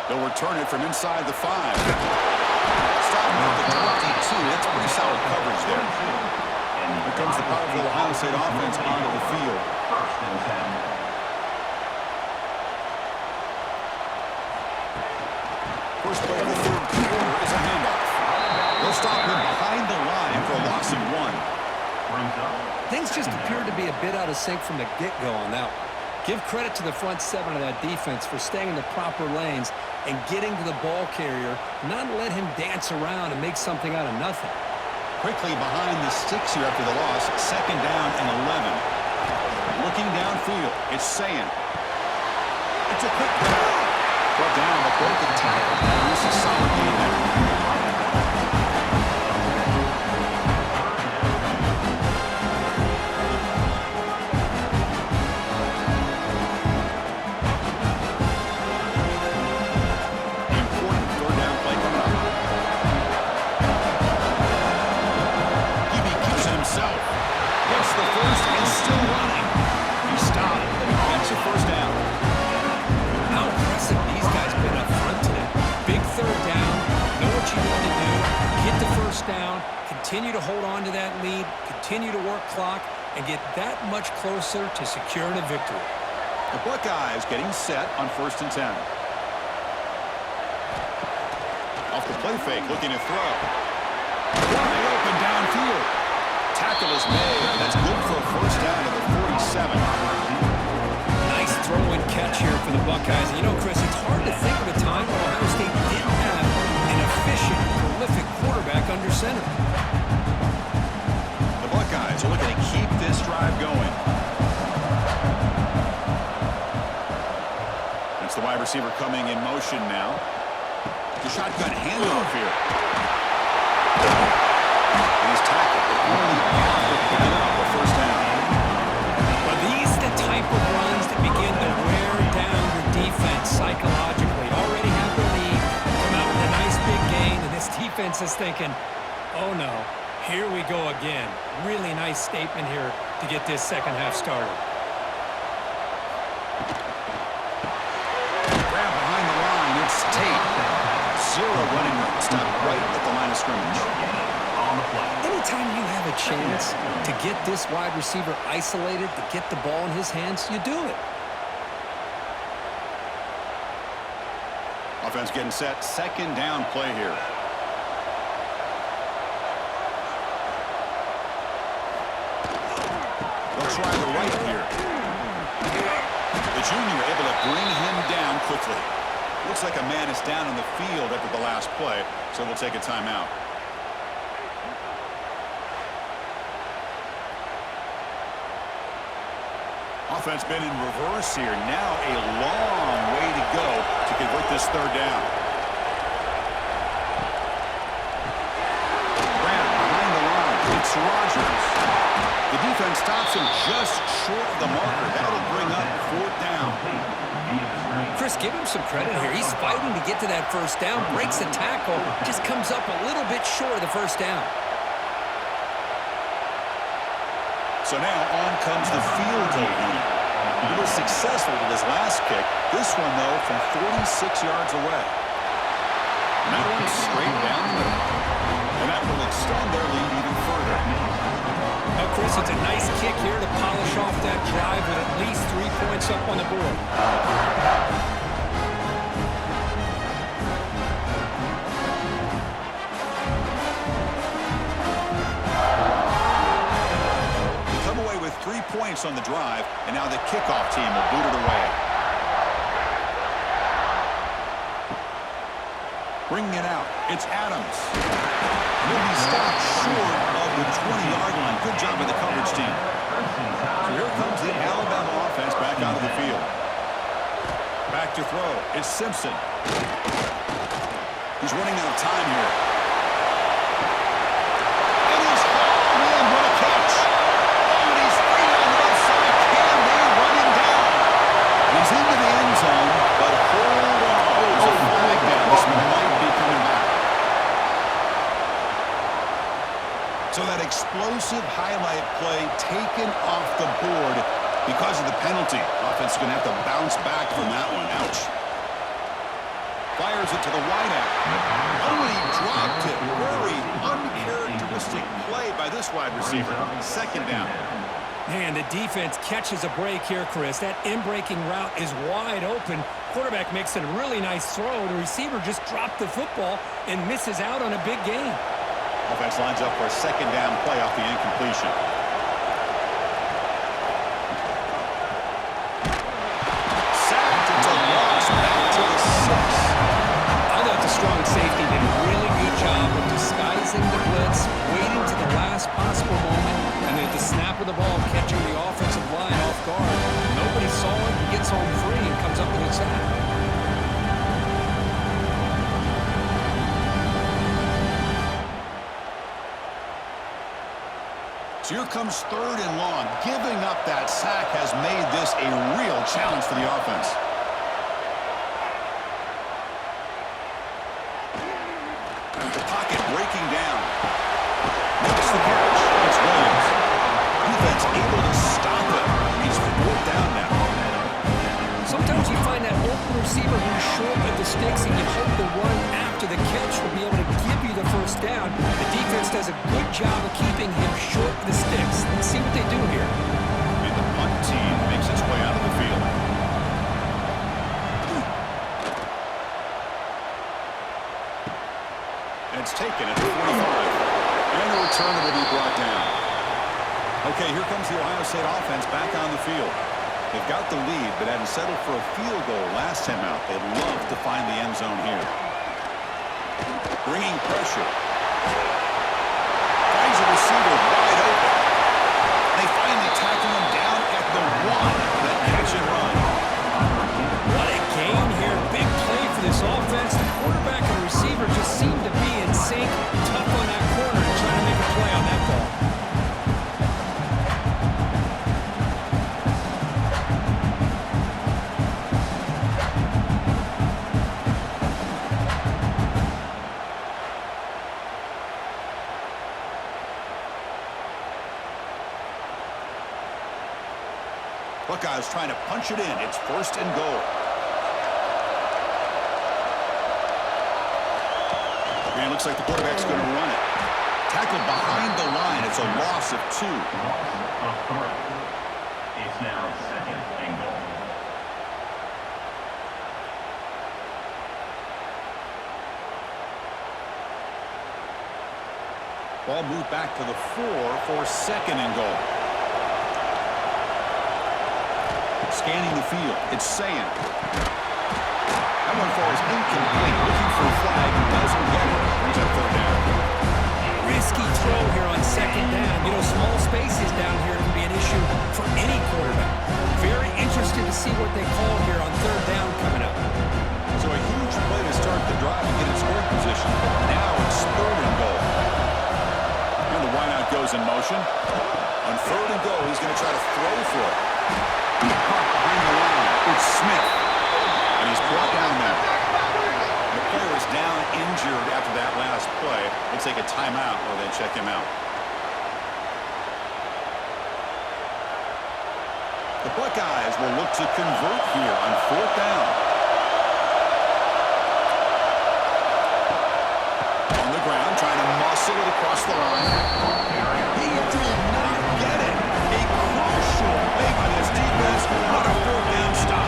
They'll return it from inside the 5. Stopping at the 22. That's pretty solid coverage there. Here comes the powerful Ohio State offense onto the field. First and 10. First play of the third quarter is a handoff. They'll stop him behind the line for a loss of 1. Things just appeared to be a bit out of sync from the get-go on that one. Give credit to the front 7 of that defense for staying in the proper lanes and getting to the ball carrier, not let him dance around and make something out of nothing. Quickly behind the sticks here after the loss, 2nd down and 11. Looking downfield, it's Sayin. It's a quick pass. Brought down, but broke the tackle. This is a solid game there. Down, continue to hold on to that lead, continue to work clock, and get that much closer to securing a victory. The Buckeyes getting set on 1st and 10. Off the play fake, looking to throw. Wide open downfield. Tackle is made, and that's good for a 1st down to the 47. Nice throw and catch here for the Buckeyes. You know, Chris, it's hard to think of a time when Ohio State didn't have an efficient, prolific quarterback under center. The Buckeyes are looking to keep this drive going. It's the wide receiver coming in motion now. The shotgun handoff here. And he's tackled only after picking up a 1st down. But these are the type of runs that begin to wear down your defense psychologically. Already have the lead, come out with a nice big gain, and this defense is thinking, oh no, here we go again. Really nice statement here to get this 2nd half started. Grab behind the line, it's Tate. 0 running room, stopped right at the line of scrimmage. Anytime you have a chance to get this wide receiver isolated, to get the ball in his hands, you do it. Offense getting set, 2nd down play here. They'll try the right here. The junior able to bring him down quickly. Looks like a man is down on the field after the last play, so we'll take a timeout. Offense been in reverse here. Now a long way to go to convert this 3rd down. Grant behind the line. It's Rodgers. The defense stops him just short of the marker. That'll bring up 4th down. Chris, give him some credit here. He's fighting to get to that 1st down, breaks the tackle, just comes up a little bit short of the 1st down. So now on comes the field goal unit. He was successful with his last kick. This one, though, from 46 yards away. And that one straight down the middle. And that will extend their lead even further. Now, Chris, it's a nice kick here to polish off that drive with at least 3 points up on the board. With 3 points on the drive, and now the kickoff team will boot it away. Bringing it out, it's Adams. Will be stopped short of the 20-yard line. Good job by the coverage team. So here comes the Alabama offense back out of the field. Back to throw, it's Simpson. He's running out of time here. And he's man, what a catch! He's into the end zone, but hold on. There's a flag down. This might be coming back. So that explosive highlight play taken off the board because of the penalty. Offense is going to have to bounce back from that one. Ouch. Fires it to the wideout. Oh, and he dropped it. Very uncharacteristic play by this wide receiver. Second down. Man, the defense catches a break here, Chris. That in-breaking route is wide open. Quarterback makes a really nice throw. The receiver just dropped the football and misses out on a big gain. Offense lines up for a second down play off the incompletion. Sacked. It's a loss. Back to the 6. I thought the strong safety did a really good job of disguising the blitz, waiting to the last possible moment, and then at the snap of the ball, catching the offensive line off guard. Nobody saw it. He gets home free and comes up with a sack. So here comes third and long. Giving up that sack has made this a real challenge for the offense. The pocket breaking down. Makes the catch. It's Williams. Defense able to stop it. He's fourth down now. Sometimes you find that open receiver who's short of the sticks, and you hope the run after the catch will be able to give you the first down. The defense does a good job of keeping him short of the sticks. Let's see what they do here. And the punt team makes its way out of the field. And it's taken at the 45. And the returner will be brought down. Okay, here comes the Ohio State offense back on the field. They've got the lead, but hadn't settled for a field goal last time out. They'd love to find the end zone here. Bringing pressure. Finds a receiver wide open. They finally tackle him down at the 1. That catch and run. What a game here. Big play for this offense. The quarterback and the receiver just seem to be in sync. Tough on that corner and trying to make a play on that ball. Buckeyes trying to punch it in. It's first and goal. And it looks like the quarterback's going to run it. Tackled behind the line. It's a loss of 2. It's now second and goal. Ball moved back to the 4 for second and goal. Scanning the field. It's Sayin. That one falls incomplete. Looking for a flag. Doesn't get it. Brings up third down. Risky throw here on second down. You know, small spaces down here can be an issue for any quarterback. Very interested to see what they call here on third down coming up. So a huge play to start the drive and get in scoring position. Now it's third and goal. And the wideout goes in motion. On third and goal, he's going to try to throw for it. Caught behind the line. It's Smith. And he's brought down now. The player is down injured after that last play. We'll take a timeout or they check him out. The Buckeyes will look to convert here on fourth down. On the ground, trying to muscle it across the line. He did not get it. A crucial play by this defense. What a fourth down stop.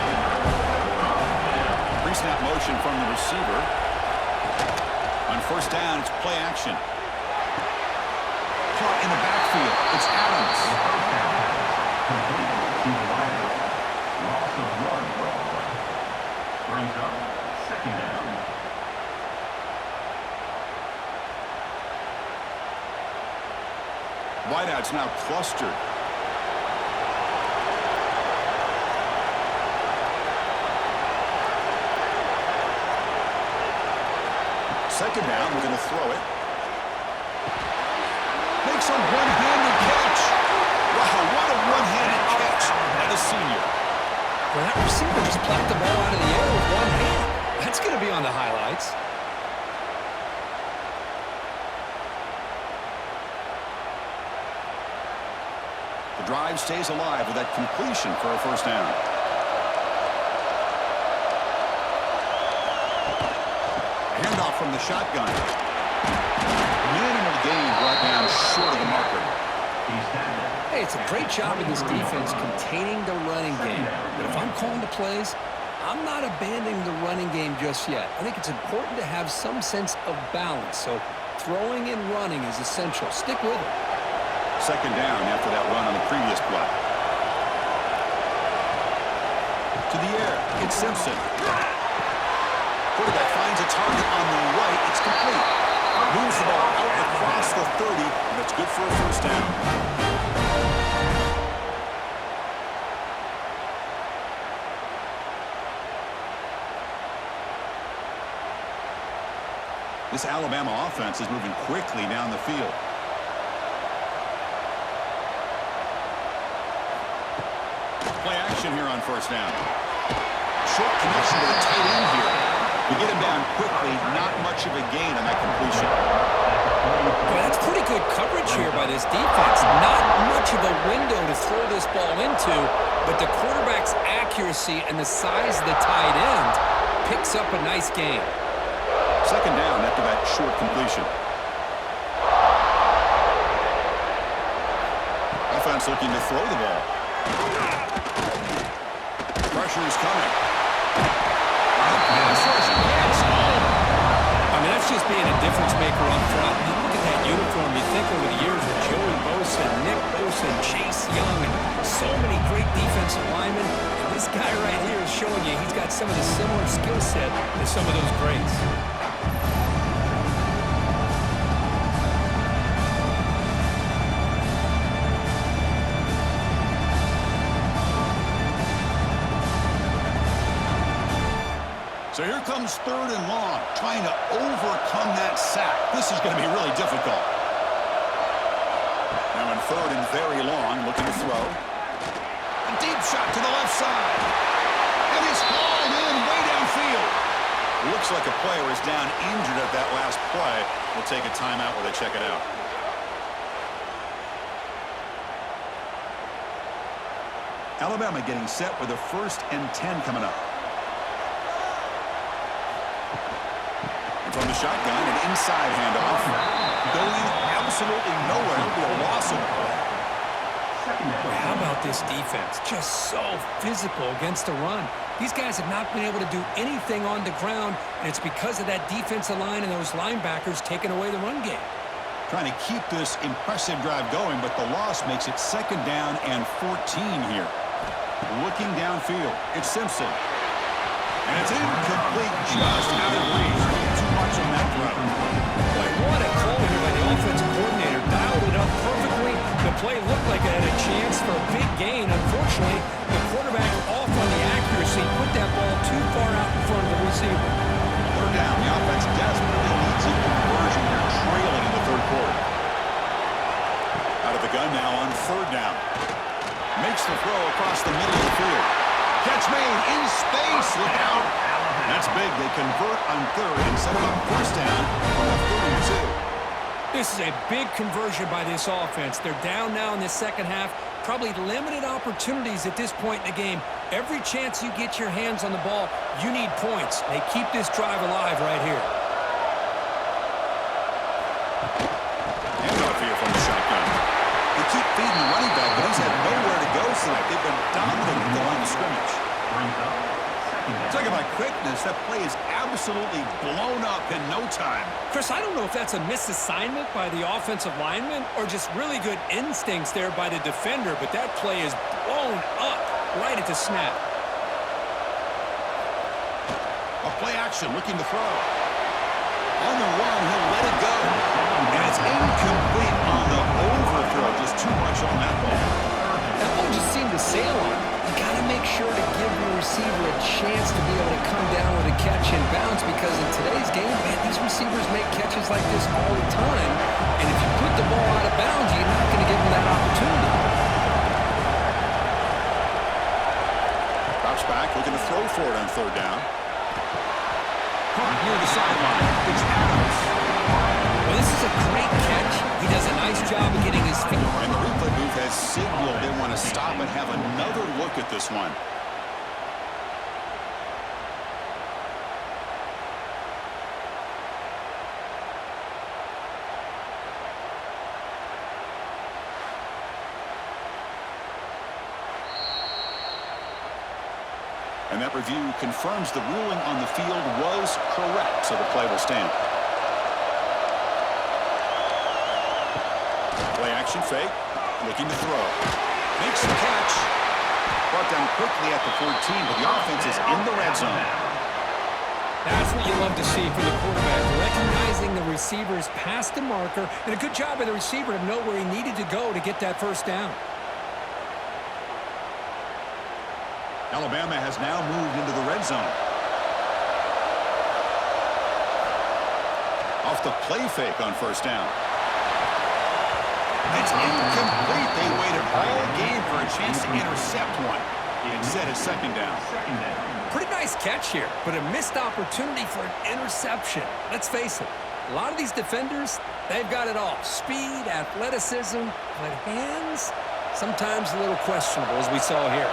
Pre-snap motion from the receiver. On first down, it's play action. Caught in the backfield. It's Adams. Brings up second down. Wideout's now clustered. Second down, we're going to throw it. Makes a one-handed catch. Wow, what a one-handed catch by the senior. Well, that receiver just plucked the ball out of the air with one hand. That's going to be on the highlights. The drive stays alive with that completion for a first down. from the shotgun. Minimal gain brought down short of the marker. Hey, it's a great job of this defense containing the running game. But if I'm calling the plays, I'm not abandoning the running game just yet. I think it's important to have some sense of balance. So throwing and running is essential. Stick with it. Second down after that run on the previous play. To the air, it's Simpson. Quarterback finds a target on the right. It's complete. Moves the ball out across the 30, and it's good for a first down. This Alabama offense is moving quickly down the field. Play action here on first down. Short connection to the tight end here. We get him down quickly, not much of a gain on that completion. Boy, that's pretty good coverage here by this defense. Not much of a window to throw this ball into, but the quarterback's accuracy and the size of the tight end picks up a nice gain. Second down after that short completion. Offense looking to throw the ball. Pressure is coming. I mean, that's just being a difference maker up front. You look at that uniform, you think over the years with Joey Bosa, Nick Bosa, Chase Young, and so many great defensive linemen. And this guy right here is showing you he's got some of the similar skill set as some of those greats. So here comes third and long, trying to overcome that sack. This is going to be really difficult. Now in third and very long, looking to throw. A deep shot to the left side. And it's hauled in way downfield. Looks like a player is down injured at that last play. We'll take a timeout while they check it out. Alabama getting set with a 1st and 10 coming up. From the shotgun, an inside handoff. Going absolutely nowhere. It'll be a loss of the play. Well, how about this defense? Just so physical against the run. These guys have not been able to do anything on the ground, and it's because of that defensive line and those linebackers taking away the run game. Trying to keep this impressive drive going, but the loss makes it second down and 14 here. Looking downfield, it's Simpson. And it's incomplete, just out of reach. Too much on that throw. Boy, what a call here by the offensive coordinator. Dialed it up perfectly. The play looked like it had a chance for a big gain. Unfortunately, the quarterback off on the accuracy, put that ball too far out in front of the receiver. Third down. The offense desperately needs a conversion. They're trailing in the third quarter. Out of the gun now on third down. Makes the throw across the middle of the field. Catch made in space. Look out. That's big. They convert on third and set up first down from the 32. This is a big conversion by this offense. They're down now in the second half. Probably limited opportunities at this point in the game. Every chance you get your hands on the ball, you need points. They keep this drive alive right here. Handoff here from the shotgun. They keep feeding the running back, but he's had nowhere to go tonight. They've been dominant at the line of scrimmage. Talking about quickness, that play is absolutely blown up in no time. Chris, I don't know if that's a misassignment by the offensive lineman or just really good instincts there by the defender, but that play is blown up right at the snap. A play action, looking to throw. On the run, he'll let it go. And it's incomplete on the overthrow. Just too much on that ball. That ball just seemed to sail on him. You got to make sure to give your receiver a chance to be able to come down with a catch and bounce, because in today's game, man, these receivers make catches like this all the time. And if you put the ball out of bounds, you're not going to give them that opportunity. Drops back, looking to throw for it on third down. Caught near the sideline. It's Adams. Well, this is a great catch. He does a nice job of getting his feet. And the replay booth has signaled they want to stop and have another look at this one. And that review confirms the ruling on the field was correct, so the play will stand. Play action fake, looking to throw. Makes the catch. Brought down quickly at the 14, but the offense is in the red zone. That's what you love to see from the quarterback, recognizing the receiver's past the marker, and a good job by the receiver to know where he needed to go to get that first down. Alabama has now moved into the red zone. Off the play fake on first down. It's incomplete. They waited all game for a chance to intercept one. Instead, it's second down. Pretty nice catch here, but a missed opportunity for an interception. Let's face it, a lot of these defenders, they've got it all. Speed, athleticism, but hands, sometimes a little questionable, as we saw here.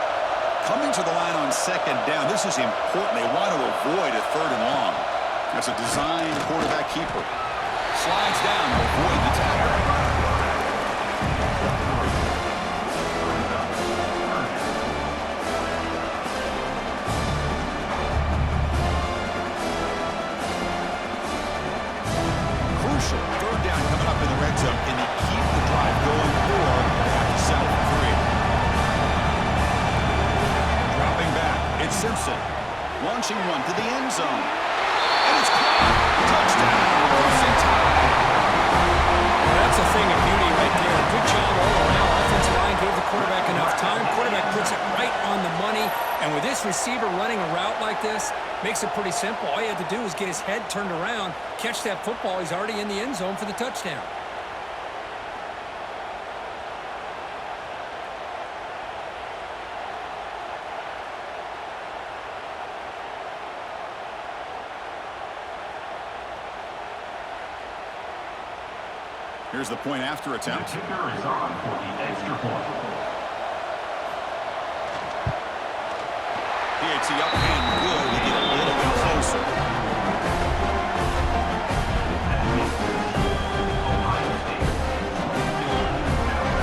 Coming to the line on second down, this is important. They want to avoid a third and long. That's a designed quarterback keeper. Slides down to avoid the tackle. Crucial. Third down coming up in the red zone. Can they keep the drive going, or they have to settle for 3? It's Simpson, launching one to the end zone. And it's caught. Touchdown. Well, that's a thing of beauty right there. Good job all around. Offensive line gave the quarterback enough time. Quarterback puts it right on the money. And with this receiver running a route like this, makes it pretty simple. All you had to do is get his head turned around, catch that football. He's already in the end zone for the touchdown. Here's the point after attempt. The kicker is on for the extra point. PAT up and good. We get a little bit closer.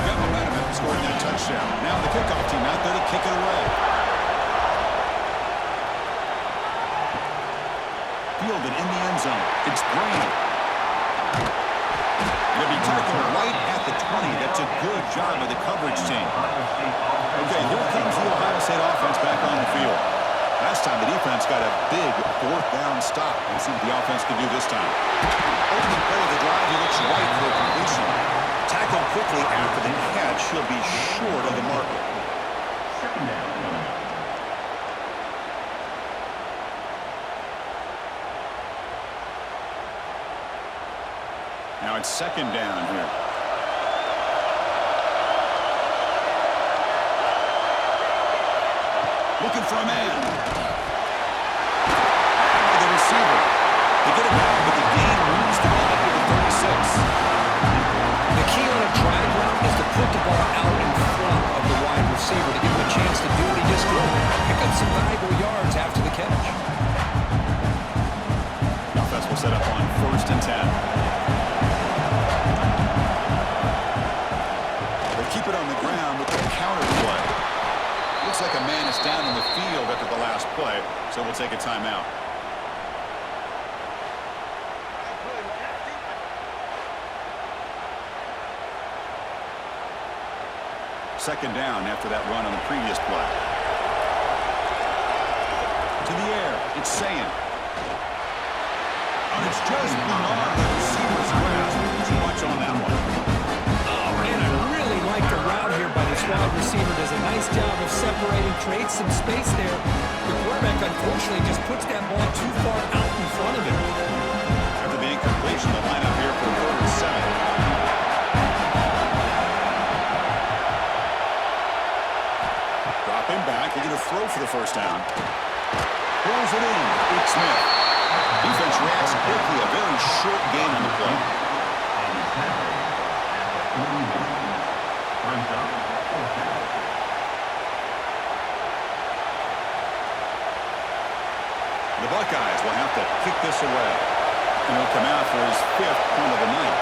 Got momentum after scoring that touchdown. Now the kickoff team out there to kick it away. Fielded in the end zone. It's Brady. He'll be tackled right at the 20. That's a good job by the coverage team. Okay, here comes the Ohio State offense back on the field. Last time the defense got a big fourth down stop. Let's see what the offense can do this time. Opening play of the drive, he looks right for a completion. Tackled quickly after the catch. He'll be short of the marker. Second down. Now it's second down here. Looking for a man. And the receiver. They get it back, but the gain moves the ball up to the 36. The key on a drag route is to put the ball out in front of the wide receiver to give him a chance to do what he just did. Pick up some valuable yards after the catch. The offense will set up on 1st and 10. Keep it on the ground with the counter play. Looks like a man is down in the field after the last play, so we'll take a timeout. Second down after that run on the previous play. To the air, it's Sayin. And it's just beyond the receiver's grasp. Too much on that one. Like the route here by this wide receiver does a nice job of separating, creates some space there. The quarterback unfortunately just puts that ball too far out in front of him. After the incompletion, the line up here for 3rd and 7. Dropping back, looking to throw for the first down. Pulls it in. It's Smith. Defense reacts quickly. A very short game on the play. The Buckeyes will have to kick this away. And he'll come out for his 5th punt of the night.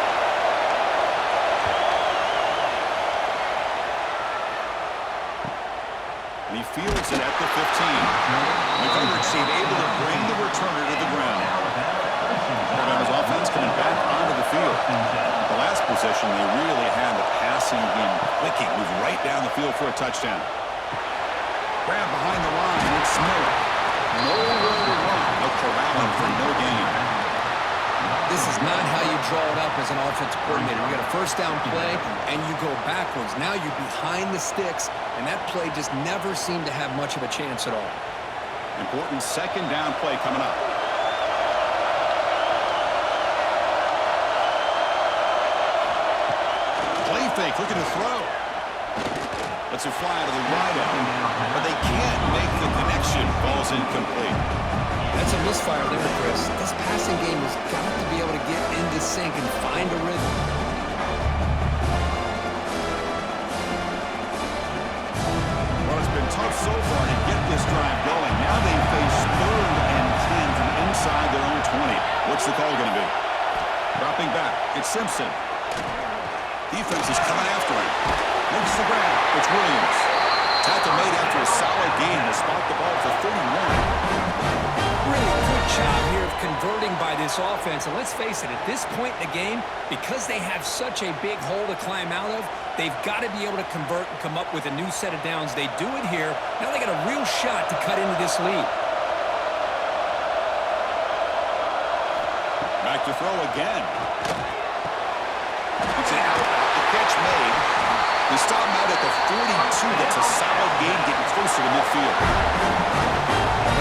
And he fields it at the 15. The coverage team able to bring the returner to the ground. Alabama's offense coming back onto the field. The last possession, they really had the passing game clicking, move right down the field for a touchdown. Grab behind the line, it's Miller. Nowhere to run. They'll corral him for no gain. This is not how you draw it up as an offensive coordinator. You got a first down play, and you go backwards. Now you're behind the sticks, and that play just never seemed to have much of a chance at all. Important second down play coming up. Play fake, looking to throw. Lets it fly to the right end, but they can't make the connection. Ball's incomplete. That's a misfire there, Chris. This passing game has got to be able to get into sync and find a rhythm. Well, it's been tough so far to get this drive going. Now they face 3rd and 10 from inside their own 20. What's the call going to be? Dropping back. It's Simpson. Defense is coming after him. Makes the grab. It's Williams. Tackle made after a solid gain to spot the ball for 31. Really good job here of converting by this offense. And let's face it, at this point in the game, because they have such a big hole to climb out of, they've got to be able to convert and come up with a new set of downs. They do it here. Now they got a real shot to cut into this lead. Back to throw again. It's an out. The catch made. They stop him out at the 42. That's a solid gain getting closer to midfield.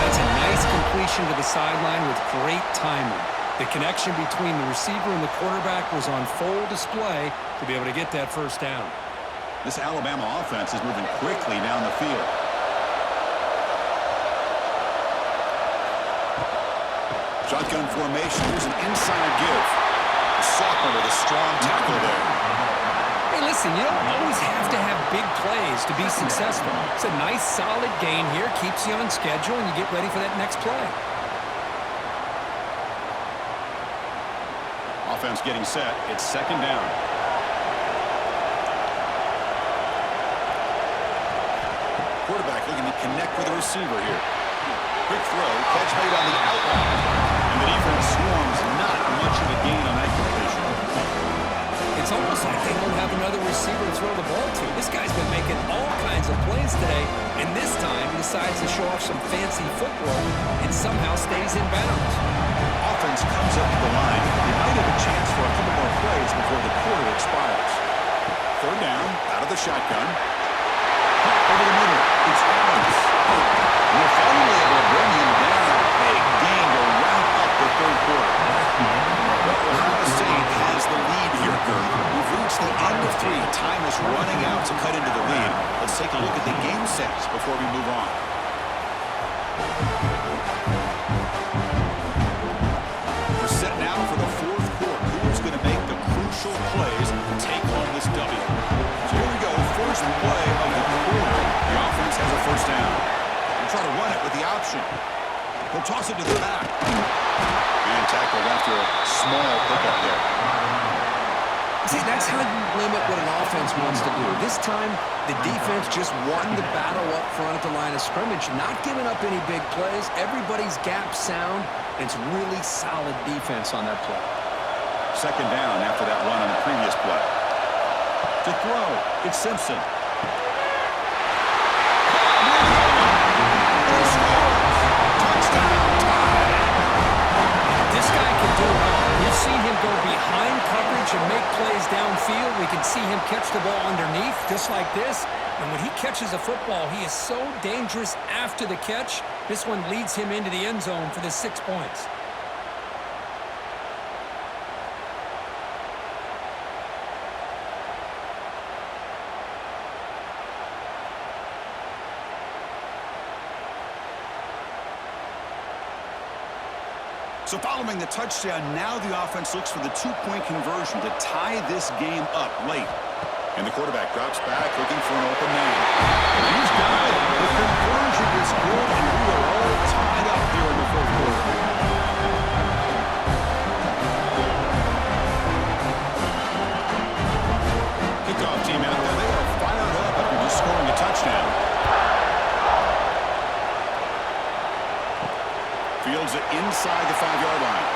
That's a nice completion to the sideline with great timing. The connection between the receiver and the quarterback was on full display to be able to get that first down. This Alabama offense is moving quickly down the field. Shotgun formation. Here's an inside give. The sophomore with a strong tackle there. Hey, listen, you don't always have to have big plays to be successful. It's a nice, solid gain here. Keeps you on schedule, and you get ready for that next play. Offense getting set. It's second down. Quarterback looking to connect with the receiver here. Quick throw. Catch made on the outline. And the defense swarms. Not much of a gain on that completion. It's almost like they don't have another receiver to throw the ball to. This guy's been making all kinds of plays today, and this time he decides to show off some fancy footwork and somehow stays in bounds. Offense comes up to the line. They might have a chance for a couple more plays before the quarter expires. Third down, out of the shotgun. Over the middle, it's Adams. We're finally able to bring him down. Big gain to wrap up the third quarter. Well, Ohio State has the lead here, Gert. We've reached the end of 3. Time is running out to cut into the lead. Let's take a look at the game sets before we move on. We're set now for the fourth quarter. Who's going to make the crucial plays to take home this W? So here we go. First play of the quarter. The offense has a first down. They'll try to run it with the option. He'll toss it to the back. And tackled after a small pickup there. See, that's how you limit what an offense wants to do. This time, the defense just won the battle up front at the line of scrimmage, not giving up any big plays. Everybody's gap sound. It's really solid defense on that play. Second down after that run on the previous play. To throw, it's Simpson. This guy can do it all. We've seen him go behind coverage and make plays downfield. We can see him catch the ball underneath just like this. And when he catches a football, he is so dangerous after the catch. This one leads him into the end zone for the 6 points. So following the touchdown, now the offense looks for the 2-point conversion to tie this game up late. And the quarterback drops back looking for an open man. And he's got it. The conversion is good, and we are all tied up here in the fourth quarter. Kickoff team out there. They are fired up after just scoring a touchdown. inside the 5-yard line.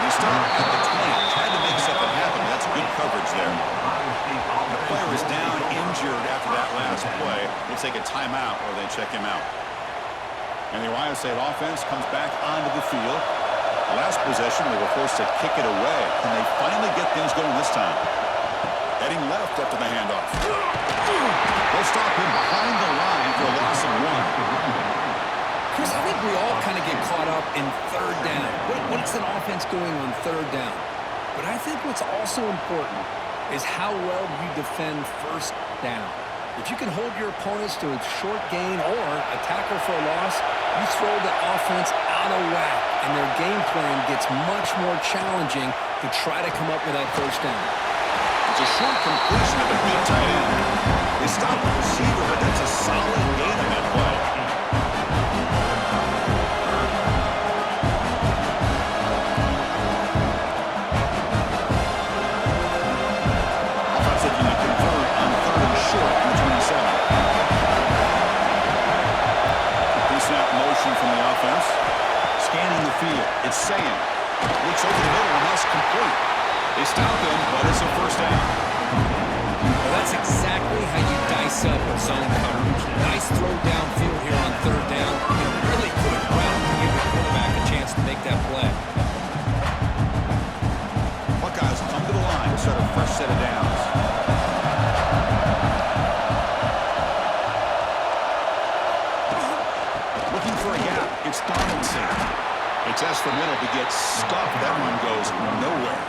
He stopped at the 20. Tried to make something happen. That's good coverage there. The player is down injured after that last play. We'll take a timeout or they check him out. And the Ohio State offense comes back onto the field. Last possession, they were forced to kick it away. Can they finally get things going this time? Heading left after the handoff. They'll stop him behind the line for a loss of 1. Chris, I think we all kind of get caught up in third down. What's an offense doing on third down? But I think what's also important is how well you defend first down. If you can hold your opponents to a short gain or a tackle for a loss, you throw the offense out of whack, and their game plan gets much more challenging to try to come up with that first down. It's a short completion of a big tight end. They stop the receiver, but that's a solid gain in that play. Offensive unit convert on third and short from the 27. Pre-snap motion from the offense. Scanning the field. It's Sayan. Looks over the middle and that's complete. They stop him, but it's a first down. Well, that's exactly how you dice up a zone coverage. Nice throw downfield here on third down. Really good route to give the quarterback a chance to make that play. Buckeyes come to the line to start a fresh set of downs. Looking for a gap. It's Donaldson. They test the middle to get stuffed. That one goes nowhere.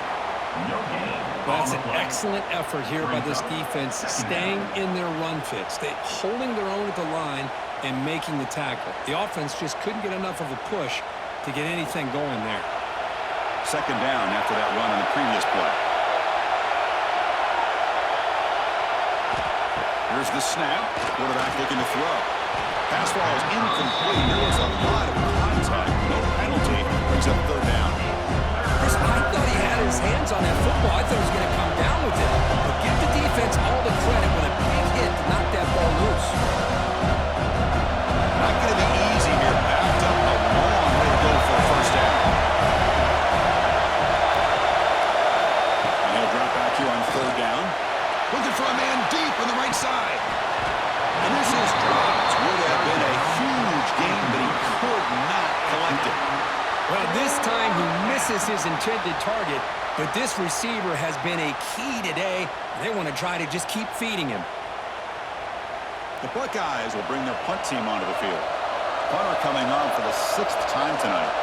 Well, that's an excellent effort here by this defense, staying in their run fits. They holding their own at the line and making the tackle. The offense just couldn't get enough of a push to get anything going there. Second down after that run on the previous play. Here's the snap. Quarterback looking to throw. Pass ball is incomplete. There was a lot of contact. No penalty. Brings up third down. Chris, I thought he had his hands on that football. I thought he was going to come down with it. But give the defense all the credit with a big hit to knock that ball loose. Not going to be easy here. Backed up a long way to go for a first down. And he'll drop back here on third down. Looking for a man deep on the right side. And this is dropped. Would have been a huge gain, but he could not collect it. Well, this time he misses his intended target, but this receiver has been a key today. They want to try to just keep feeding him. The Buckeyes will bring their punt team onto the field. Punter coming on for the 6th time tonight.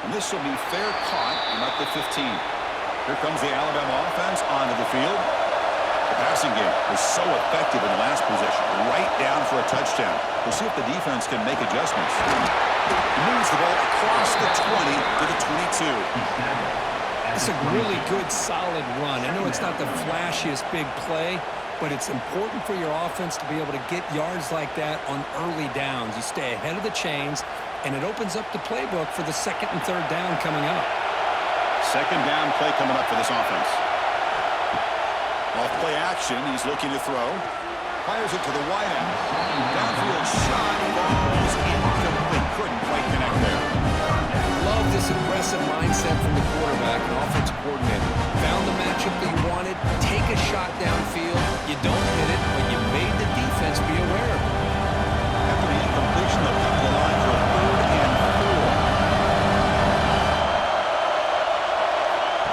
And this will be fair caught and up to 15. Here comes the Alabama offense onto the field. The passing game was so effective in the last possession, right down for a touchdown. We'll see if the defense can make adjustments. He moves the ball across the 20 to the 22. It's a really good, solid run. I know it's not the flashiest big play, but it's important for your offense to be able to get yards like that on early downs. You stay ahead of the chains, and it opens up the playbook for the second and third down coming up. Second down play coming up for this offense. Off play action, he's looking to throw. Fires it to the wide end. Downfield shot, falls incomplete. Couldn't quite connect there. Love this aggressive mindset from the quarterback and offensive coordinator. Found the matchup that you wanted, take a shot downfield. You don't hit it, but you made the defense be aware of it. After the incompletion, they'll come to the line for a 3rd and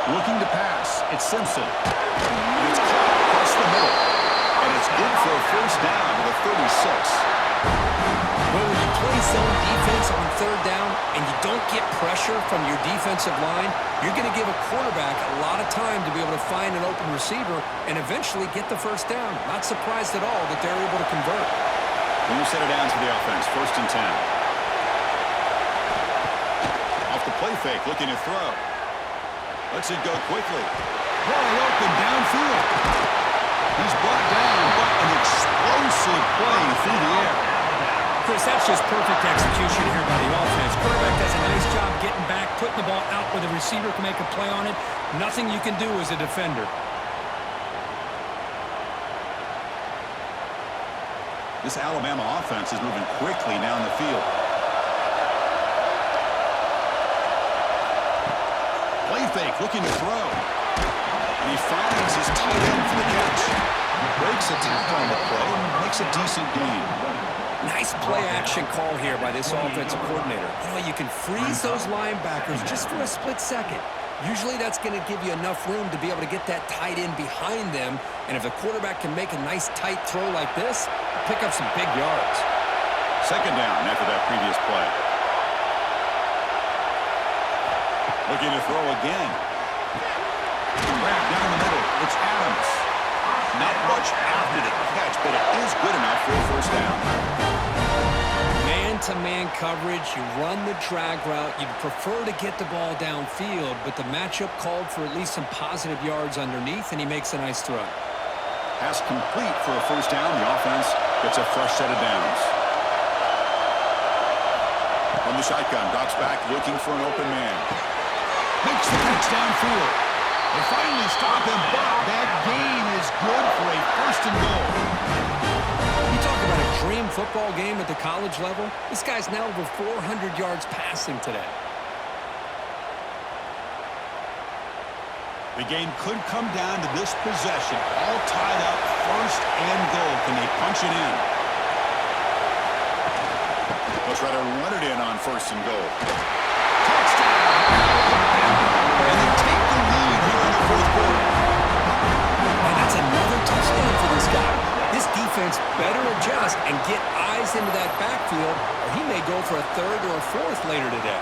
4. Looking to pass, it's Simpson. And it's caught across the middle. And it's good for a first down to the 36. Well, when you play zone defense on third down and you don't get pressure from your defensive line, you're going to give a quarterback a lot of time to be able to find an open receiver and eventually get the first down. Not surprised at all that they're able to convert. When you set it down to the offense, 1st and 10. Off the play fake, looking to throw. Lets it go quickly. Wide open downfield. He's brought down, but an explosive play through the air. Chris, that's just perfect execution here by the offense. Quarterback does a nice job getting back, putting the ball out where the receiver can make a play on it. Nothing you can do as a defender. This Alabama offense is moving quickly down the field. Play fake, looking to throw. And he finds his tight end for the catch. Breaks a tackle on the play and makes a decent gain. Nice play action call here by this offensive coordinator. You know, you can freeze those linebackers just for a split second. Usually that's going to give you enough room to be able to get that tight end behind them. And if the quarterback can make a nice tight throw like this, pick up some big yards. Second down after that previous play. Looking to throw again. Grab down the middle. It's Adams. Not much after the catch, but it is good enough for a first down. Man-to-man coverage, you run the drag route. You'd prefer to get the ball downfield, but the matchup called for at least some positive yards underneath, and he makes a nice throw. Pass complete for a first down. The offense gets a fresh set of downs. From the shotgun, drops back, looking for an open man. Makes the catch downfield. They finally stop him, but that gain is good for a first and goal. You talk about a dream football game at the college level. This guy's now over 400 yards passing today. The game could come down to this possession. All tied up, first and goal. Can they punch it in? They'll try to run it in on first and goal. Touchdown! And they take the lead here in the fourth quarter. And that's another touchdown for this guy. This defense better adjust and get eyes into that backfield, or he may go for a third or a fourth later today.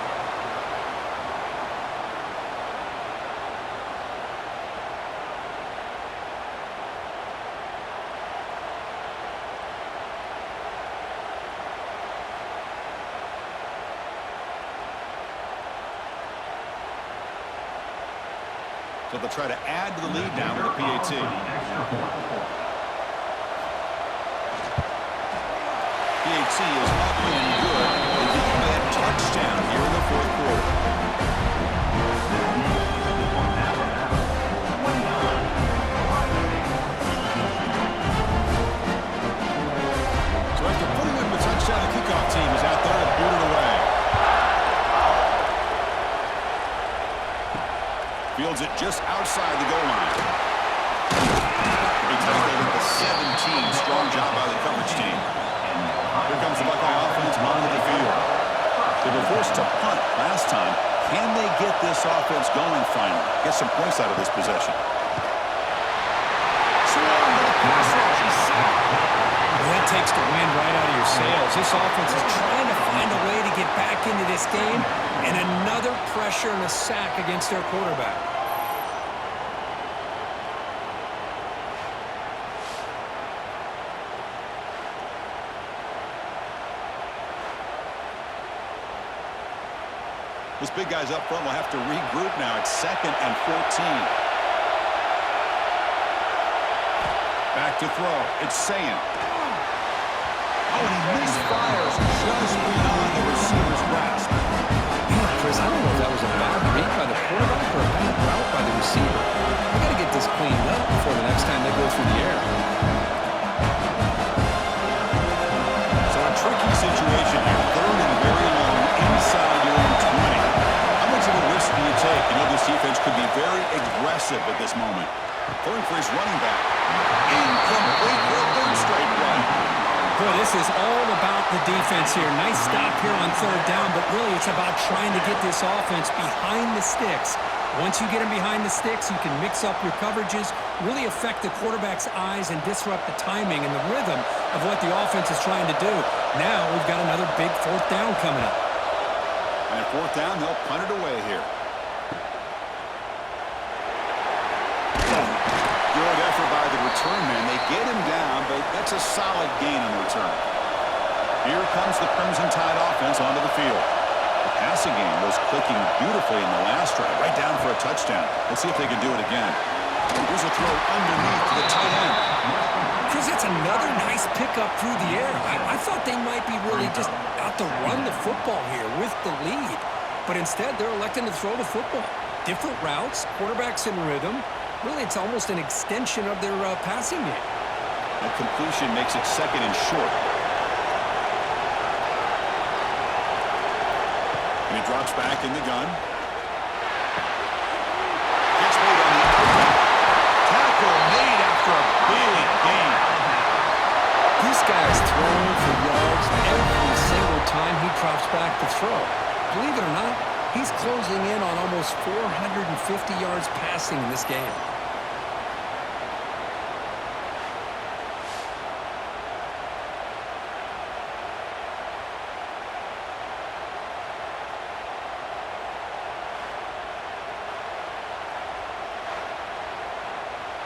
So they'll try to add to the lead now with a PAT. PAT is up and good. They get that touchdown here in the fourth quarter. So after putting up the touchdown, the kickoff team is out there to boot it away. Fields it just outside the goal line. He tackled at the 17. Strong job by the coverage team. Here comes the Buckeye offense onto the field. They were forced to punt last time. Can they get this offense going finally? Get some points out of this possession. Well, that takes the wind right out of your sails. This offense is trying to find a way to get back into this game, and another pressure and a sack against their quarterback. This big guy's up front will have to regroup now. It's 2nd and 14. Back to throw. It's Sayin. Oh, and he misfires just beyond the receiver's grasp. Yeah, Chris, I don't know if that was a bad read by the quarterback or a bad route by the receiver. They got to get this cleaned up before the next time they go through the air. So a tricky situation here. 3rd and very long inside your own 20. How much of a risk do you take? You know this defense could be very aggressive at this moment. Throwing for his running back. Incomplete for a third straight play. Boy, this is all about the defense here. Nice stop here on 3rd down, but really it's about trying to get this offense behind the sticks. Once you get them behind the sticks, you can mix up your coverages, really affect the quarterback's eyes and disrupt the timing and the rhythm of what the offense is trying to do. Now we've got another big 4th down coming up. And at 4th down, they'll punt it away here. Good effort by the return man. They get him down, but that's a solid gain on the return. Here comes the Crimson Tide offense onto the field. The passing game was clicking beautifully in the last drive, right down for a touchdown. Let's see if they can do it again. Here's a throw underneath to the tight end. Chris, that's another nice pickup through the air. I thought they might be really just out to run the football here with the lead. But instead, they're electing to throw the football. Different routes, quarterbacks in rhythm. Really, it's almost an extension of their passing game. That completion makes it 2nd and short. drops back in the gun. Gets made on the open. Tackle made after a big gain. This guy's throwing for yards every single time he drops back to throw. Believe it or not, he's closing in on almost 450 yards passing in this game.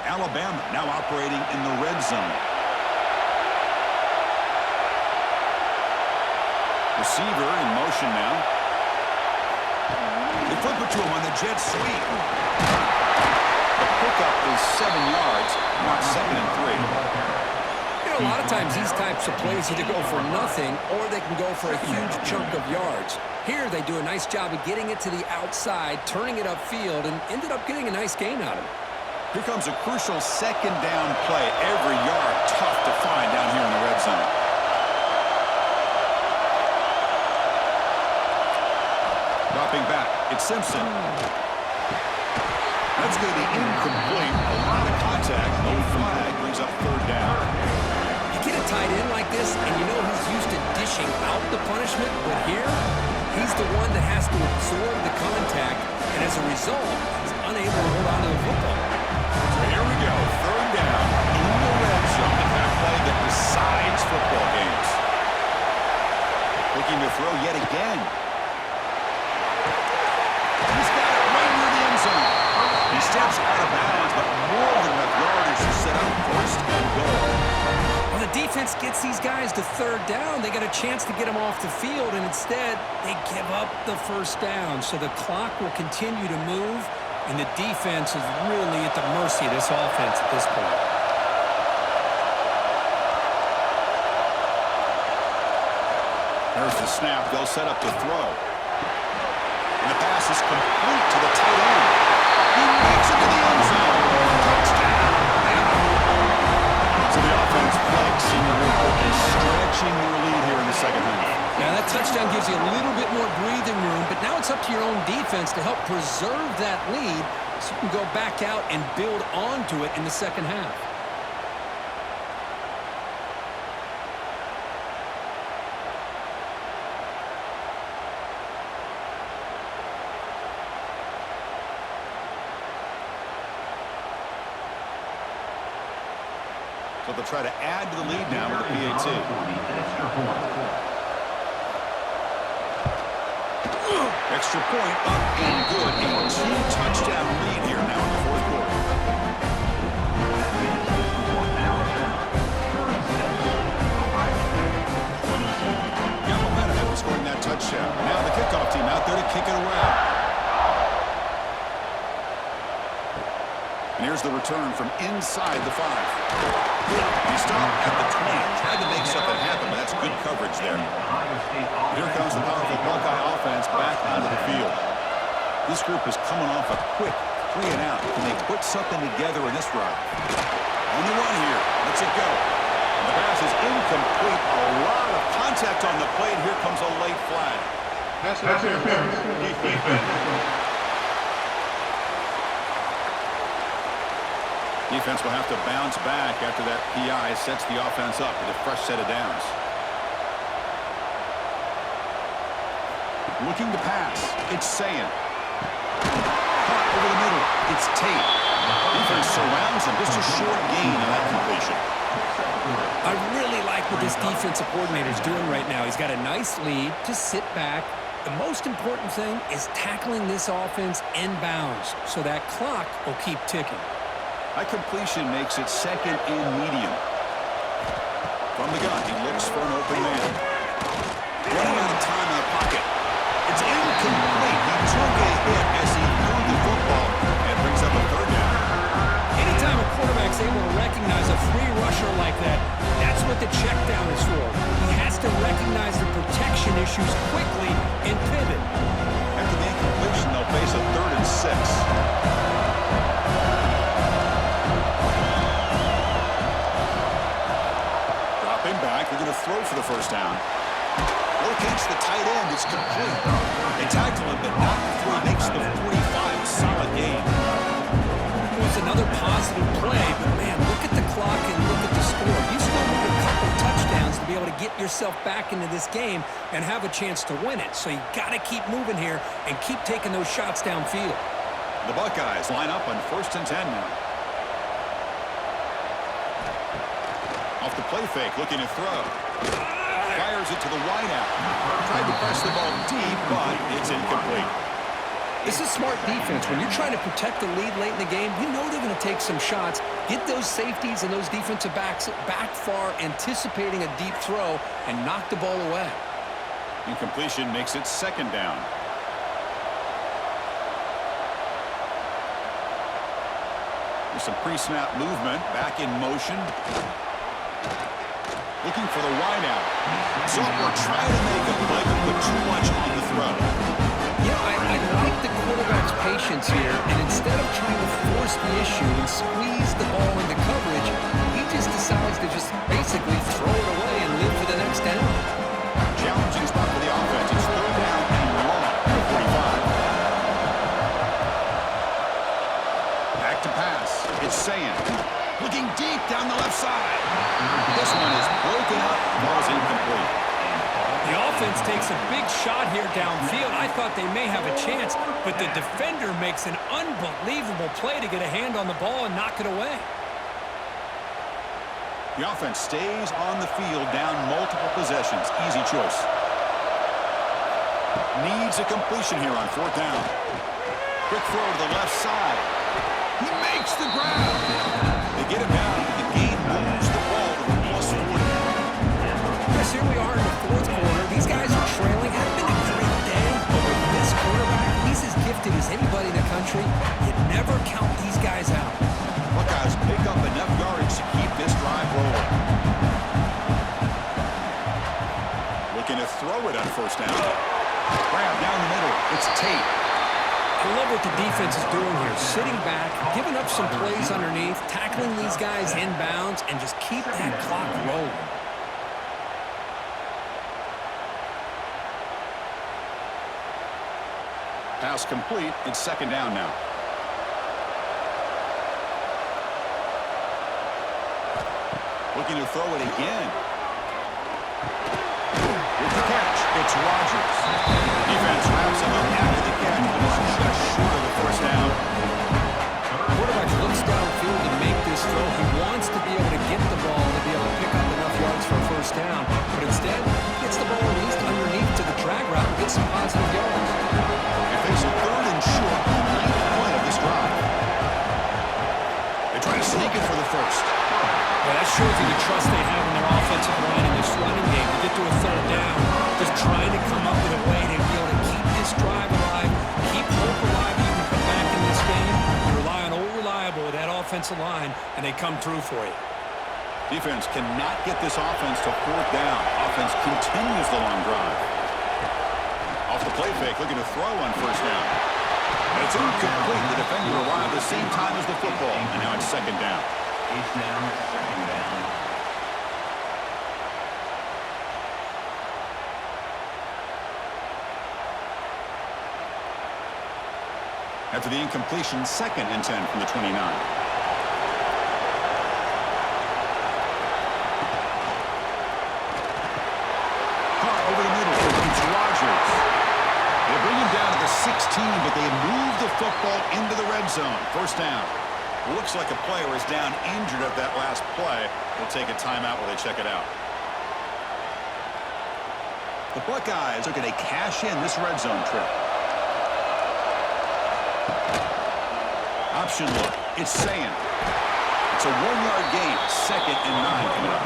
Alabama now operating in the red zone. Receiver in motion now. They flip it to him on the jet sweep. The pickup is 7 yards, not 2nd and 3. You know, a lot of times these types of plays either go for nothing or they can go for a huge chunk of yards. Here they do a nice job of getting it to the outside, turning it upfield, and ended up getting a nice gain out of it. Here comes a crucial 2nd down play. Every yard tough to find down here in the red zone. Dropping back, it's Simpson. That's going to be incomplete. A lot of contact. No flag. Brings up 3rd down. You get a tight end like this, and you know he's used to dishing out the punishment, but here, he's the one that has to absorb the contact, and as a result, he's unable to hold on to the football. So here we go. 3rd down in the red zone. The kind of play that decides football games. Looking to throw yet again. He's got it right near the end zone. He steps out of bounds, but more than enough yardage to set up 1st and goal. When the defense gets these guys to 3rd down, they got a chance to get them off the field, and instead, they give up the 1st down. So the clock will continue to move, and the defense is really at the mercy of this offense at this point. There's the snap. They'll set up the throw. And the pass is complete to the tight end. He makes it to the end zone. Touchdown. So the offense flexing real quick and stretching their lead here in the 2nd half. Now that touchdown gives you a little bit more breathing room, but now it's up to your own defense to help preserve that lead so you can go back out and build onto it in the 2nd half. So they'll try to add to the lead now with a PAT. Extra point up and good. A 2-touchdown lead here now in the 4th quarter. Got momentum after scoring that touchdown. Now the kickoff team out there to kick it away. And here's the return from inside the 5. He stopped at the 20. Tried to make something happen, but that's good coverage there. Here comes the powerful Buckeye offense back onto the field. This group is coming off a quick 3-and-out. Can they put something together in this drive? On the run here. Let's it go. The pass is incomplete. A lot of contact on the play, and here comes a late flag. That's interference. Defense. Defense will have to bounce back after that PI sets the offense up with a fresh set of downs. Looking to pass. It's Sayin. Caught over the middle. It's Tate. Defense surrounds him. Just a short gain on that completion. I really like what this defensive coordinator is doing right now. He's got a nice lead. Just sit back. The most important thing is tackling this offense inbounds so that clock will keep ticking. That completion makes it 2nd and medium. From the gun, he looks for an open man. Running out of time in the pocket. It's incomplete. He took a hit as he threw the football and brings up a 3rd down. Anytime a quarterback's able to recognize a free rusher like that, that's what the check down is for. He has to recognize the protection issues quickly and pivot. After the incompletion, they'll face a 3rd and 6. Back. They're going to throw for the 1st down. Low catch, the tight end is complete. They tackle him, but not before he makes the 45. Solid game. It was another positive play, but man, look at the clock and look at the score. You still need a couple touchdowns to be able to get yourself back into this game and have a chance to win it. So you got to keep moving here and keep taking those shots downfield. The Buckeyes line up on 1st and 10 now. Off the play fake, looking to throw. Fires it to the wideout. Tried to press the ball deep, but it's incomplete. This is smart defense. When you're trying to protect the lead late in the game, you know they're going to take some shots, get those safeties and those defensive backs back far, anticipating a deep throw, and knock the ball away. Incompletion makes it 2nd down. There's some pre-snap movement, back in motion. Looking for the wideout. Sophomore trying to make a play, but put too much on the throw. Yeah, I like the quarterback's patience here, and instead of trying to force the issue and squeeze the ball into coverage, he just decides to just basically throw it away and live for the next down. Challenging spot for the offense. It's 3rd down and long at the 45. Back to pass. It's Sayan. Looking deep down the left side. This one is broken up. Ball's incomplete. The offense takes a big shot here downfield. I thought they may have a chance, but the defender makes an unbelievable play to get a hand on the ball and knock it away. The offense stays on the field down multiple possessions. Easy choice. Needs a completion here on 4th down. Quick throw to the left side. He makes the grab. They get him down, but the game moves the ball to the +40. Chris, here we are in the 4th quarter. These guys are trailing. Have been a great day, but with this quarterback, he's as gifted as anybody in the country. You never count these guys out. Buckeyes pick up enough yardage to keep this drive rolling. Looking to throw it on 1st down. Grab down the middle. It's Tate. I love what the defense is doing here. Sitting back, giving up some plays underneath, tackling these guys inbounds, and just keep that clock rolling. Pass complete. It's 2nd down now. Looking to throw it again. With the catch, it's Rodgers. Defense wraps him up after the catch, but it's just short of the 1st down. Quarterback looks downfield to make this throw. He wants to be able to get the ball to be able to pick up enough yards for a 1st down, but instead, gets the ball released underneath to the drag route and gets some positive yards. They face a 3rd and short on the 9th play of this drive. They try to sneak it for the 1st. Well, that shows you the trust they have in their offensive line in this running game to get to a 3rd down. Just trying to come up with a way to be able to keep this drive alive, keep hope alive that you can come back in this game. You rely on old reliable with that offensive line, and they come through for you. Defense cannot get this offense to 4th down. Offense continues the long drive. Off the play fake, looking to throw on 1st down. And it's incomplete. The defender arrived at the same time as the football, and now it's 2nd down. It's now 2nd down. After the incompletion, 2nd and 10 from the 29. Caught over the middle. It's Rodgers. They bring him down to the 16, but they move the football into the red zone. 1st down. Looks like a player is down injured at that last play. They'll take a timeout while they check it out. The Buckeyes are going to cash in this red zone trip. Option look. It's Sayan. It's a 1-yard gain. 2nd and 9 coming up.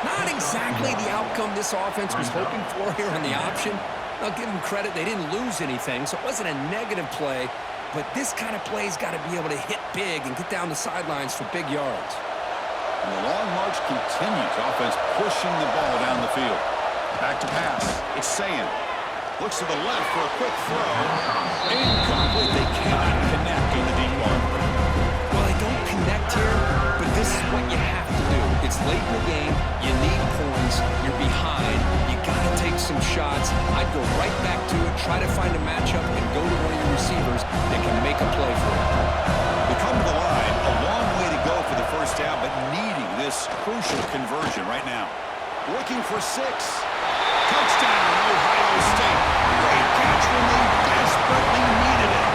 Not exactly the outcome this offense was hoping for here on the option. I'll give them credit. They didn't lose anything, so it wasn't a negative play. But this kind of play's got to be able to hit big and get down the sidelines for big yards. And the long march continues. Offense pushing the ball down the field. Back to pass. It's Sayan. Looks to the left for a quick throw. Incomplete. They cannot connect in the deep ball. Well, they don't connect here, but this is what you have to do. It's late in the game. You need points. You're behind. You got to take shots, I'd go right back to it, try to find a matchup, and go to one of your receivers that can make a play for you. They come to the line, a long way to go for the first down, but needing this crucial conversion right now. Looking for 6. Touchdown, Ohio State. Great catch when they desperately needed it.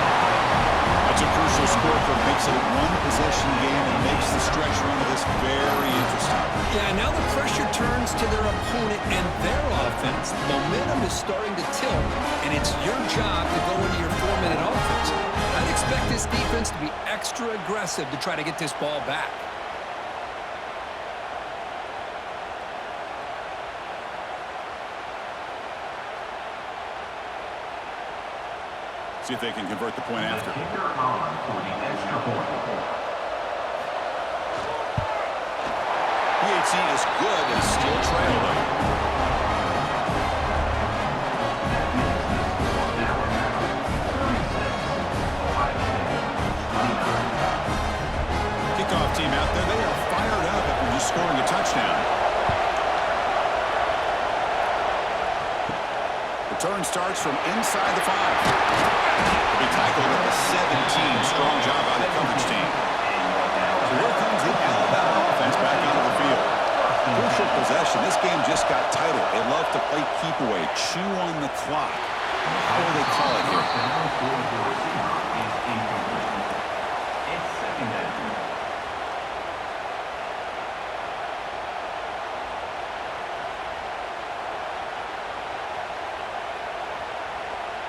That's a crucial score for makes it a one-possession game and makes the stretch run of this very interesting. Yeah, now the pressure turns to their opponent and their offense. Momentum is starting to tilt, and it's your job to go into your 4-minute offense. I'd expect this defense to be extra aggressive to try to get this ball back. See if they can convert the point after. Kicker on for the extra point. PHC is good and still trailing. Kickoff team out there, they are fired up after just scoring a touchdown. Return starts from inside the 5. He'll be tackled at the 17. Strong job by the coverage team. So here comes the Alabama offense back onto the field. Crucial possession. This game just got tighter. They love to play keep away, chew on the clock. How will they call it here? It's second down.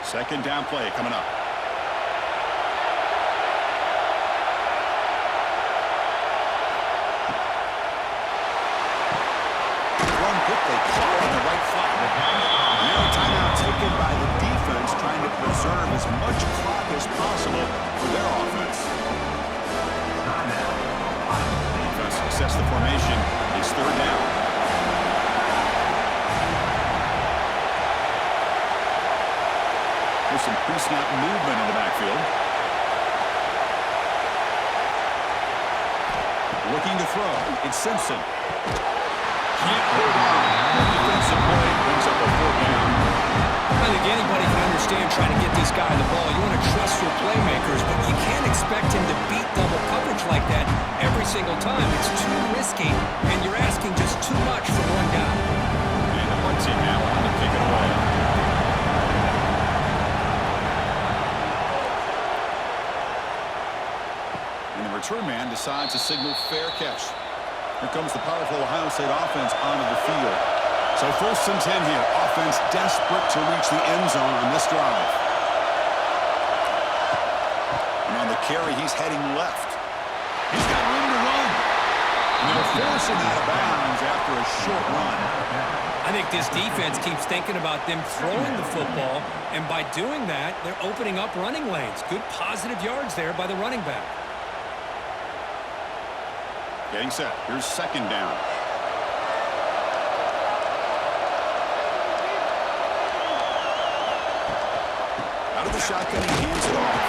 Second down play coming up. Thrown quickly, caught on the right flat. Now a timeout taken by the defense, trying to preserve as much clock as possible for their offense. Defense success the formation. It's third down. There's some pre-snap movement in the backfield. Looking to throw. It's Simpson. Can't hold on. Defensive play brings up a 4th down. I think anybody can understand trying to get this guy the ball. You want to trust your playmakers, but you can't expect him to beat double coverage like that every single time. It's too risky, and you're asking just too much from one guy. And the punt team now on to kick it away. Return man decides to signal fair catch. Here comes the powerful Ohio State offense onto the field. So 1st and 10 here. Offense desperate to reach the end zone on this drive. And on the carry, he's heading left. He's got room to run. And they're forcing out of bounds after a short run. I think this defense keeps thinking about them throwing the football, and by doing that, they're opening up running lanes. Good positive yards there by the running back. Getting set. Here's second down. Out of the shotgun, he hands it off.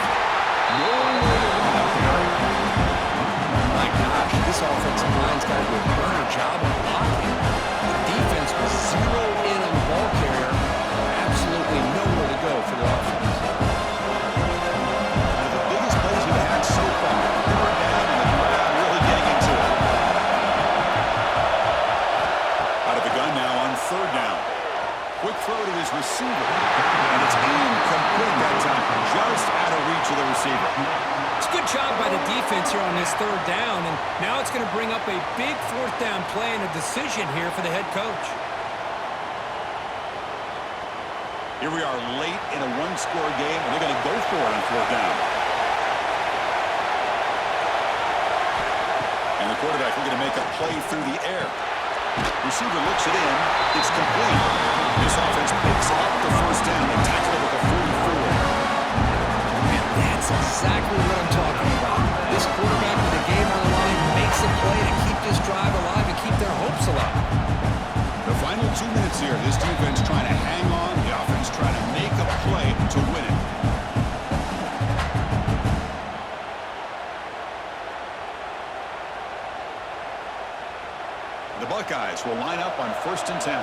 Nowhere to run out there. My gosh, this offensive line's got to do a better job of blocking. The defense was zero in on the ball carrier. Absolutely nowhere to go for their offense. One of the biggest plays we've had so far. Third down, and the crowd really getting into it. Out of the gun now on 3rd down. Quick throw to his receiver. And it's incomplete that time. Just out of reach of the receiver. It's a good job by the defense here on this 3rd down, and now it's going to bring up a big 4th down play and a decision here for the head coach. Here we are late in a one-score game, and they're going to go for it on 4th down. And the quarterback looking to make a play through the air. Receiver looks it in. It's complete. This offense picks up the 1st down. They tackle it at the 44. And that's exactly what I'm talking about. This quarterback with the game on the line makes a play to keep this drive alive and keep their hopes alive. The final 2 minutes here. This defense trying to hang on. The offense trying to make a play to win it. The Buckeyes will line up on 1st and 10.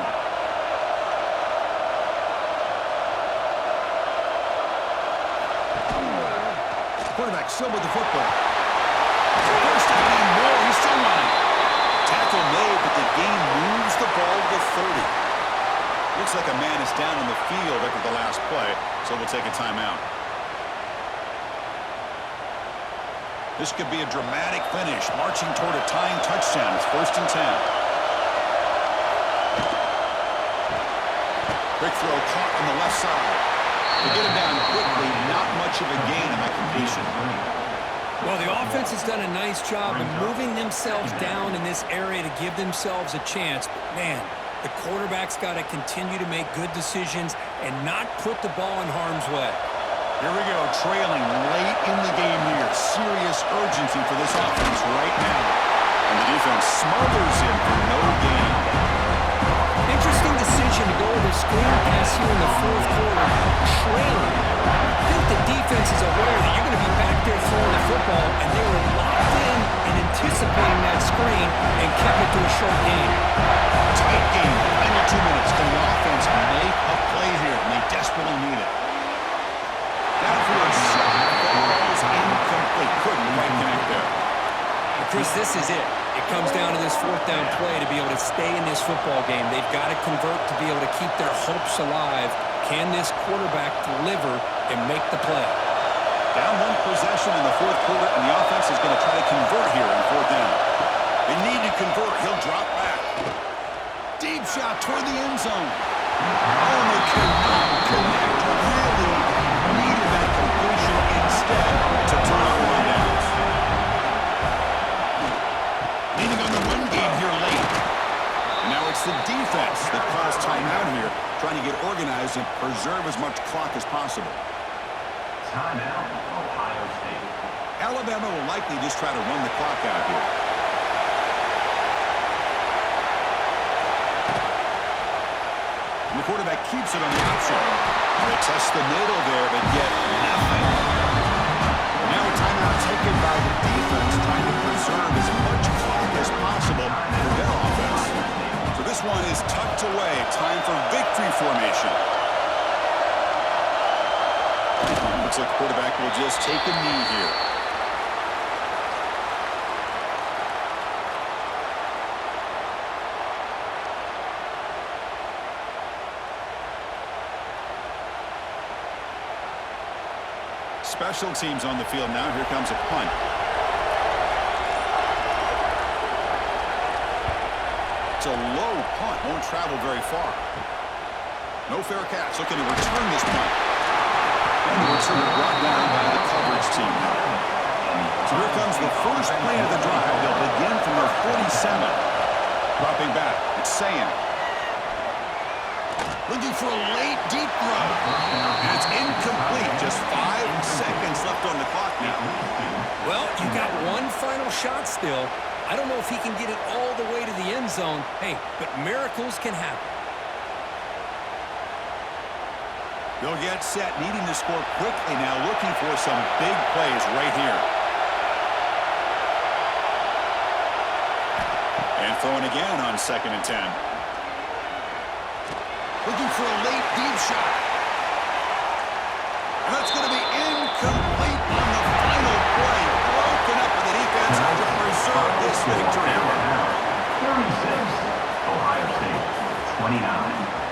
Quarterback still with the football. First down and more. He's still running. Tackle made, but the game moves the ball to the 30. Looks like a man is down on the field after the last play, so we'll take a timeout. This could be a dramatic finish, marching toward a tying touchdown. It's 1st and 10. Quick throw caught on the left side. To get him down quickly, not much of a gain on that completion. Well, the offense has done a nice job of moving themselves down in this area to give themselves a chance. But, man, the quarterback's got to continue to make good decisions and not put the ball in harm's way. Here we go, trailing late in the game here. Serious urgency for this offense right now. And the defense smothers him for no gain. Interesting decision to go with a screen pass here in the 4th quarter, trailing. I think the defense is aware that you're going to be back there throwing the football, and they were locked in and anticipating that screen and kept it to a short game. Tight game, final 2 minutes. Can the offense make a play here? And they desperately need it. Down for a shot. The ball is incomplete. Couldn't quite connect there. Well, Chris, this is it. It comes down to this 4th down play to be able to stay in this football game. They've got to convert to be able to keep their hopes alive. Can this quarterback deliver and make the play? Down 1 possession in the 4th quarter, and the offense is going to try to convert here on 4th down. They need to convert. He'll drop back. Deep shot toward the end zone. Oh, they cannot connect. Really needed that completion instead to turn over on downs. Leaning on the run game here late. And now it's the defense that calls timeout here, trying to get organized and preserve as much clock as possible. Timeout, Ohio State. Alabama will likely just try to run the clock out here. And the quarterback keeps it on the option. They test the middle there, but get nothing. Now a timeout taken by the defense, trying to preserve as much clock as possible for their offense. So this one is tucked away. Time for victory formation. Looks like the quarterback will just take a knee here. Special teams on the field now. Here comes a punt. It's a low punt. Won't travel very far. No fair catch. Looking to return this punt. And the return brought down by the coverage team. So here comes the first play of the drive. They'll begin from their 47. Dropping back. It's Sam. Looking for a late deep throw. And it's incomplete. Just 5 seconds left on the clock now. Well, you got one final shot still. I don't know if he can get it all the way to the end zone. Hey, but miracles can happen. They'll get set, needing to score quickly now, looking for some big plays right here. And throwing again on 2nd and 10. Looking for a late deep shot. And that's going to be incomplete on the final play. Broken up by the defense to preserve this victory. 36, Ohio State, 29.